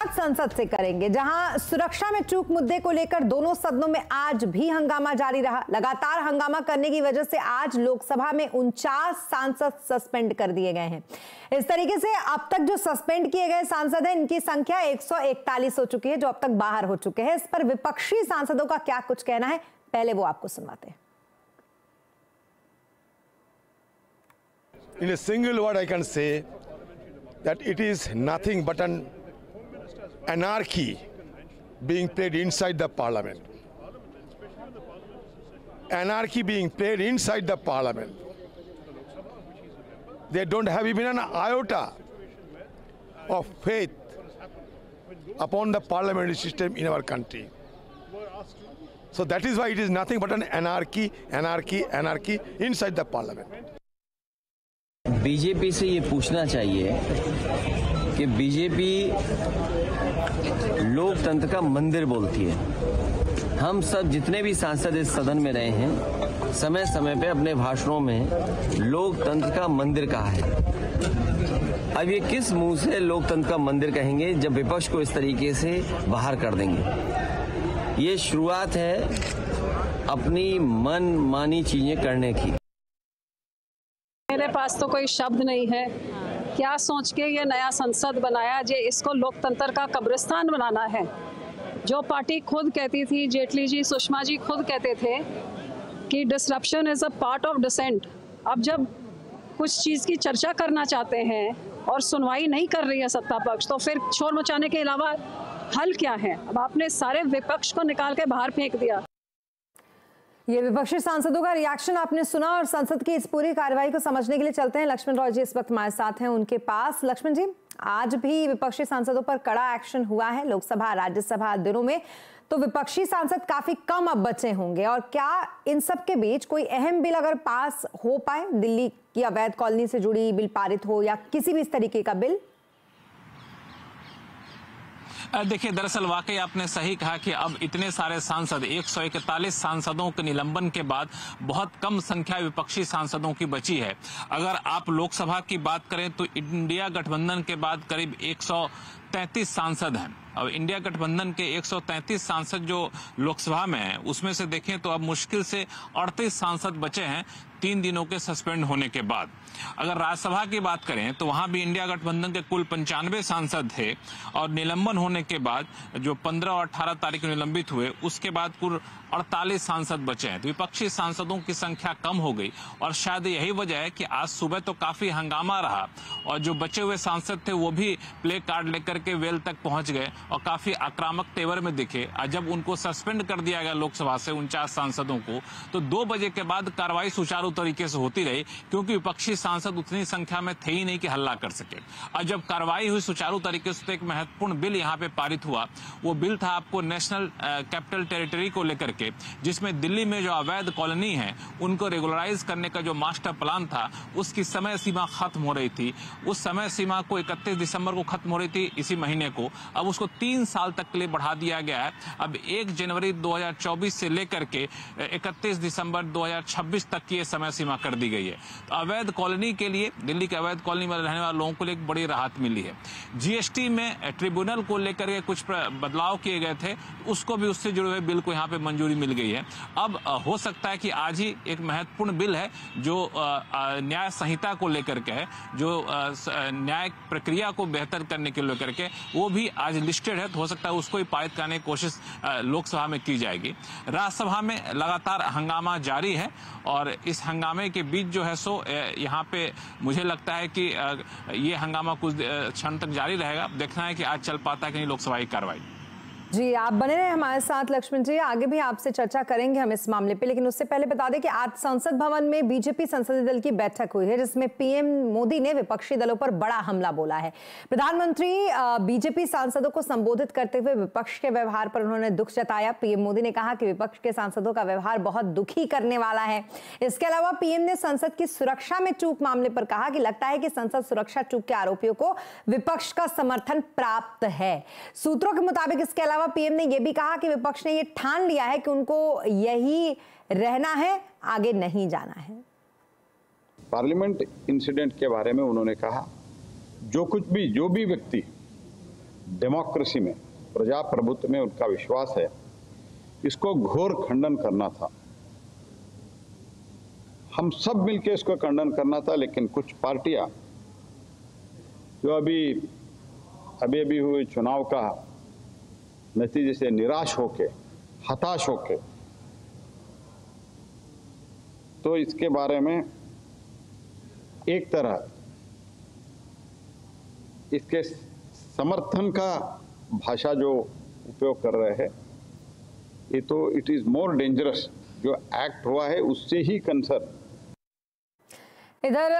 शुरुआत संसद से करेंगे, जहां सुरक्षा में चूक मुद्दे को लेकर दोनों सदनों में आज भी हंगामा जारी रहा। लगातार हंगामा करने की वजह से आज लोकसभा में 49 सांसद सस्पेंड कर दिए गए हैं। इस तरीके से अब तक जो सस्पेंड किए गए सांसद हैं, इनकी संख्या 141 हो चुकी है, जो अब तक बाहर हो चुके हैं। इस पर विपक्षी सांसदों का क्या कुछ कहना है, पहले वो आपको सुनवाते हैं। In a single word, I can say that it is nothing but an anarchy being played inside the parliament. Anarchy being played inside the parliament. They don't have even an iota of faith upon the parliamentary system in our country. So that is why it is nothing but an anarchy inside the parliament. BJP से ये पूछना चाहिए कि BJP लोकतंत्र का मंदिर बोलती है। हम सब जितने भी सांसद इस सदन में रहे हैं, समय समय पे अपने भाषणों में लोकतंत्र का मंदिर कहा है। अब ये किस मुंह से लोकतंत्र का मंदिर कहेंगे जब विपक्ष को इस तरीके से बाहर कर देंगे। ये शुरुआत है अपनी मनमानी चीजें करने की। मेरे पास तो कोई शब्द नहीं है। क्या सोच के ये नया संसद बनाया जे इसको लोकतंत्र का कब्रिस्तान बनाना है। जो पार्टी खुद कहती थी, जेटली जी, सुषमा जी खुद कहते थे कि disruption is a part of dissent. अब जब कुछ चीज़ की चर्चा करना चाहते हैं और सुनवाई नहीं कर रही है सत्ता पक्ष, तो फिर शोर मचाने के अलावा हल क्या है। अब आपने सारे विपक्ष को निकाल के बाहर फेंक दिया। ये विपक्षी सांसदों का रिएक्शन आपने सुना, और संसद की इस पूरी कार्रवाई को समझने के लिए चलते हैं। लक्ष्मण राव जी इस वक्त हमारे साथ हैं उनके पास। लक्ष्मण जी, आज भी विपक्षी सांसदों पर कड़ा एक्शन हुआ है लोकसभा राज्यसभा दिनों में, तो विपक्षी सांसद काफी कम अब बचे होंगे, और क्या इन सब के बीच कोई अहम बिल अगर पास हो पाए, दिल्ली की अवैध कॉलोनी से जुड़ी बिल पारित हो या किसी भी इस तरीके का बिल? देखिए, दरअसल वाकई आपने सही कहा कि अब इतने सारे सांसद 141 सांसदों के निलंबन के बाद बहुत कम संख्या विपक्षी सांसदों की बची है। अगर आप लोकसभा की बात करें तो इंडिया गठबंधन के बाद करीब 133 सांसद हैं। अब इंडिया गठबंधन के 133 सांसद जो लोकसभा में हैं, उसमें से देखें तो अब मुश्किल से 38 सांसद बचे हैं 3 दिनों के सस्पेंड होने के बाद। अगर राज्यसभा की बात करें तो वहां भी इंडिया गठबंधन के कुल 95 सांसद थे, और निलंबन होने के बाद जो 15 और 18 तारीख को निलंबित हुए, उसके बाद कुल 48 सांसद बचे हैं। तो विपक्षी सांसदों की संख्या कम हो गई, और शायद यही वजह है कि आज सुबह तो काफी हंगामा रहा, और जो बचे हुए सांसद थे वो भी प्ले कार्ड लेकर के वेल तक पहुंच गए और काफी आक्रामक तेवर में दिखे। जब उनको सस्पेंड कर दिया गया लोकसभा से 49 सांसदों को, तो 2 बजे के बाद कार्रवाई सुचारू तरीके से होती रही, क्योंकि विपक्षी सांसद उतनी संख्या में थे ही नहीं कि हल्ला कर सके। और जब कार्रवाई हुई सुचारू तरीके से, तो एक महत्वपूर्ण बिल यहाँ पे पारित हुआ। वो बिल था आपको नेशनल कैपिटल टेरिटरी को लेकर के, जिसमें दिल्ली में जो अवैध कॉलोनी है उनको रेगुलराइज करने का जो मास्टर प्लान था, उसकी समय सीमा खत्म हो रही थी। उस समय सीमा को 31 दिसंबर को खत्म हो रही थी, इसी महीने को। अब उसको 3 साल तक के लिए बढ़ा दिया गया है। अब 1 जनवरी 2024 से लेकर के 31 दिसंबर 2026 तक की समय सीमा कर दी गई है। तो अवैध कॉलोनी के लिए, दिल्ली के अवैध कॉलोनी में रहने वाले लोगों को एक बड़ी राहत मिली है। जीएसटी में ट्रिब्यूनल को लेकर के कुछ बदलाव किए गए थे, उसको भी उससे जुड़े हुए बिल को यहाँ पे मंजूरी मिल गई है। अब हो सकता है कि आज ही एक महत्वपूर्ण बिल है जो न्याय संहिता को लेकर के है, जो न्याय प्रक्रिया को बेहतर करने के लेकर के, वो भी आज लिस्टेड है। तो हो सकता है उसको ही पारित करने की कोशिश लोकसभा में की जाएगी। राज्यसभा में लगातार हंगामा जारी है, और इस हंगामे के बीच जो है सो यहाँ पे मुझे लगता है कि ये हंगामा कुछ क्षण तक जारी रहेगा। देखना है कि आज चल पाता है कि नहीं लोकसभा की कार्रवाई। जी, आप बने रहे हमारे साथ लक्ष्मण जी, आगे भी आपसे चर्चा करेंगे हम इस मामले पे, लेकिन उससे पहले बता दें कि आज संसद भवन में बीजेपी संसदीय दल की बैठक हुई है, जिसमें पीएम मोदी ने विपक्षी दलों पर बड़ा हमला बोला है। प्रधानमंत्री बीजेपी सांसदों को संबोधित करते हुए विपक्ष के व्यवहार पर उन्होंने दुख जताया। पीएम मोदी ने कहा कि विपक्ष के सांसदों का व्यवहार बहुत दुखी करने वाला है। इसके अलावा पीएम ने संसद की सुरक्षा में चूक मामले पर कहा कि लगता है कि संसद सुरक्षा चूक के आरोपियों को विपक्ष का समर्थन प्राप्त है। सूत्रों के मुताबिक इसके अलावा पीएम ने यह भी कहा कि विपक्ष ने यह ठान लिया है कि उनको यही रहना है, आगे नहीं जाना है। पार्लियामेंट इंसिडेंट के बारे में उन्होंने कहा जो भी व्यक्ति डेमोक्रेसी में, प्रजाप्रभुत्व में उनका विश्वास है, इसको घोर खंडन करना था। हम सब मिलकर इसको खंडन करना था, लेकिन कुछ पार्टियां जो अभी हुए चुनाव का नतीजे से निराश होके, हताश होके, तो इसके बारे में एक तरह इसके समर्थन का भाषा जो उपयोग कर रहे हैं, ये तो इट इज मोर डेंजरस। जो एक्ट हुआ है उससे ही कंसर्न। इधर